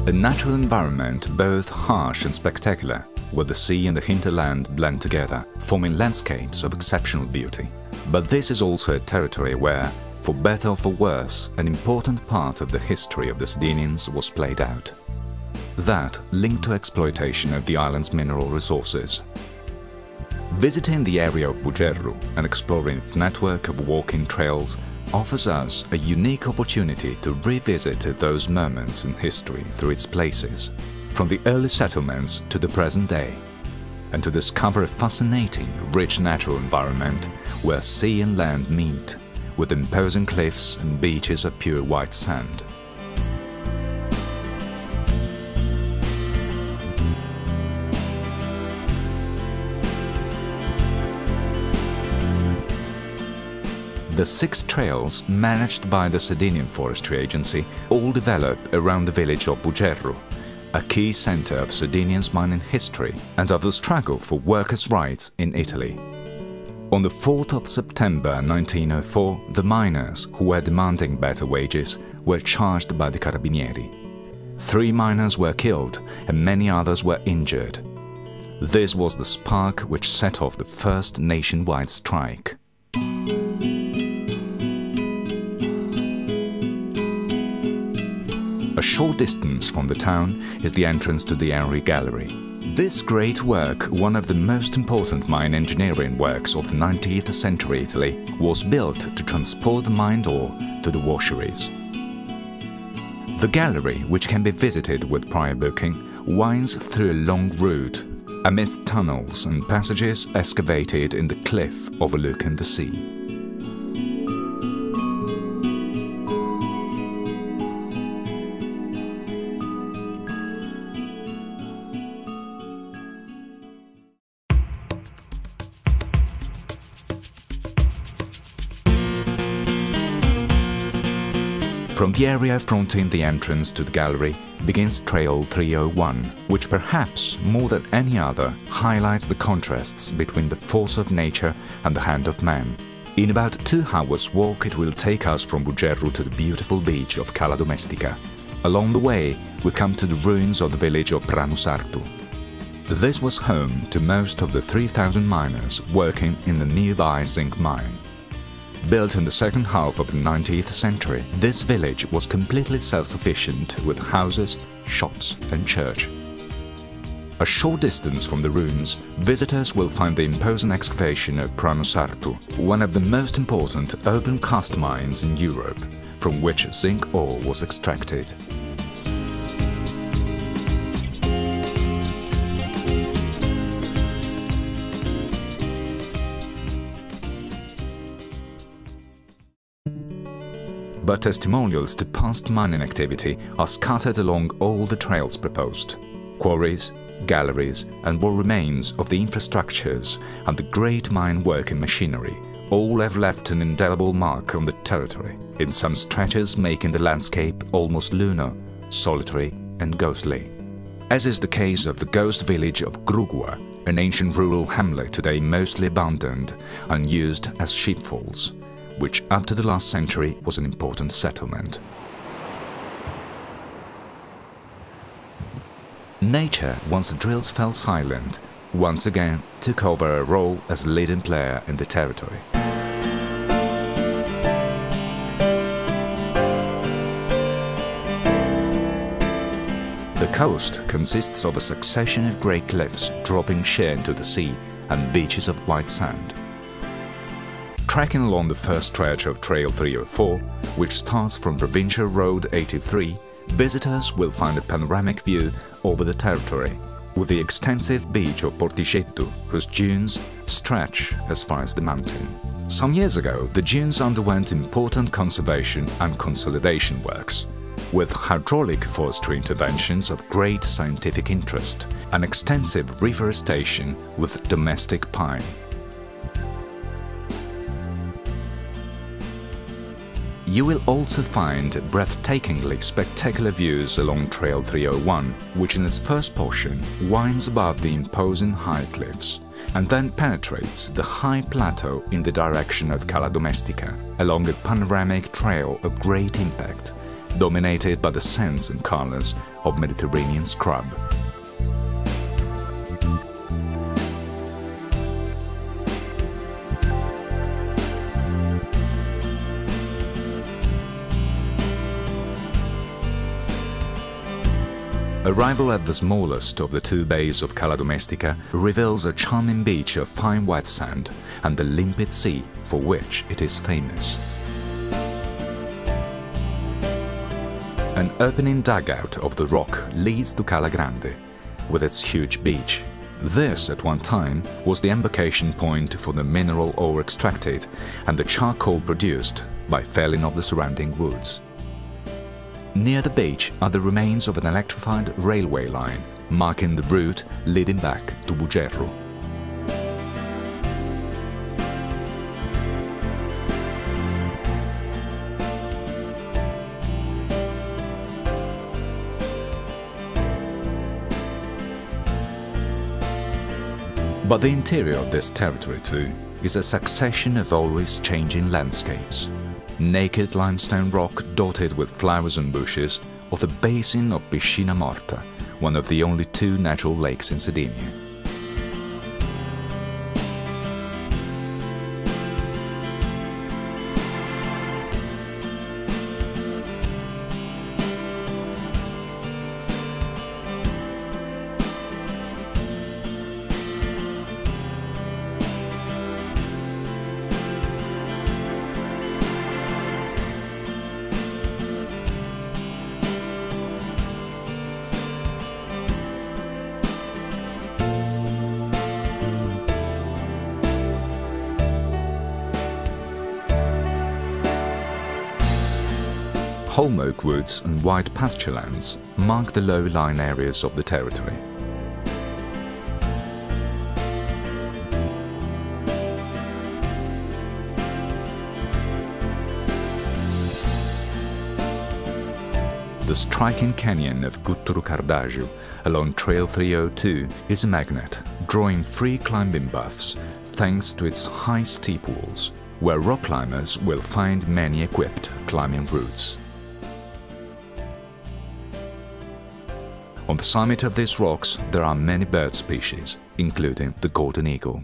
A natural environment both harsh and spectacular, where the sea and the hinterland blend together, forming landscapes of exceptional beauty. But this is also a territory where, for better or for worse, an important part of the history of the Sardinians was played out. That linked to exploitation of the island's mineral resources. Visiting the area of Bugerru and exploring its network of walking trails offers us a unique opportunity to revisit those moments in history through its places, from the early settlements to the present day, and to discover a fascinating, rich natural environment where sea and land meet, with imposing cliffs and beaches of pure white sand. The 6 trails managed by the Sardinian Forestry Agency all develop around the village of Bugerru, a key center of Sardinian's mining history and of the struggle for workers' rights in Italy. On the 4th of September 1904, the miners, who were demanding better wages, were charged by the Carabinieri. 3 miners were killed and many others were injured. This was the spark which set off the first nationwide strike. A short distance from the town is the entrance to the Henry Gallery. This great work, one of the most important mine engineering works of the 19th century Italy, was built to transport the mined ore to the washeries. The gallery, which can be visited with prior booking, winds through a long route, amidst tunnels and passages excavated in the cliff overlooking the sea. From the area fronting the entrance to the gallery begins Trail 301, which perhaps more than any other highlights the contrasts between the force of nature and the hand of man. In about 2 hours' walk it will take us from Bugerru to the beautiful beach of Cala Domestica. Along the way we come to the ruins of the village of Pranosartu. This was home to most of the 3,000 miners working in the nearby zinc mine. Built in the second half of the 19th century, this village was completely self-sufficient with houses, shops and church. A short distance from the ruins, visitors will find the imposing excavation of Pranosartu, one of the most important open-cast mines in Europe, from which zinc ore was extracted. But testimonials to past mining activity are scattered along all the trails proposed. Quarries, galleries and what remains of the infrastructures and the great mine working machinery all have left an indelible mark on the territory, in some stretches making the landscape almost lunar, solitary and ghostly. As is the case of the ghost village of Grugua, an ancient rural hamlet today mostly abandoned and used as sheepfolds, which up to the last century was an important settlement. Nature, once the drills fell silent, once again took over a role as leading player in the territory. The coast consists of a succession of grey cliffs dropping sheer into the sea and beaches of white sand. Trekking along the first stretch of Trail 304, which starts from Provincial Road 83, visitors will find a panoramic view over the territory, with the extensive beach of Porticetto, whose dunes stretch as far as the mountain. Some years ago, the dunes underwent important conservation and consolidation works, with hydraulic forestry interventions of great scientific interest and extensive reforestation with domestic pine. You will also find breathtakingly spectacular views along Trail 301, which in its first portion winds above the imposing high cliffs and then penetrates the high plateau in the direction of Cala Domestica along a panoramic trail of great impact, dominated by the scents and colors of Mediterranean scrub. Arrival at the smallest of the two bays of Cala Domestica reveals a charming beach of fine white sand and the limpid sea for which it is famous. An opening dugout of the rock leads to Cala Grande, with its huge beach. This, at one time, was the embarkation point for the mineral ore extracted and the charcoal produced by felling of the surrounding woods. Near the beach are the remains of an electrified railway line, marking the route leading back to Bugerro. But the interior of this territory, too, is a succession of always changing landscapes. Naked limestone rock dotted with flowers and bushes, or the basin of Piscina Morta, one of the only two natural lakes in Sardinia. Holm oak woods and wide pasture lands mark the low-lying areas of the territory. The striking canyon of Gutturo Cardagio along Trail 302 is a magnet, drawing free climbing buffs thanks to its high steep walls, where rock climbers will find many equipped climbing routes. On the summit of these rocks there are many bird species, including the golden eagle.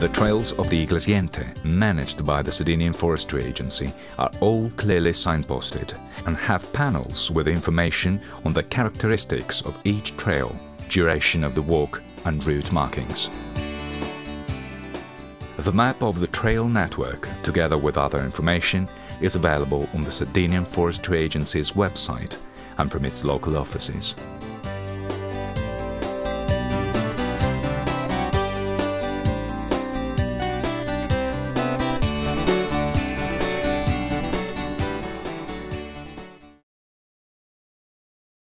The trails of the Iglesiente, managed by the Sardinian Forestry Agency, are all clearly signposted and have panels with information on the characteristics of each trail, duration of the walk and route markings. The map of the trail network, together with other information, is available on the Sardinian Forestry Agency's website and from its local offices.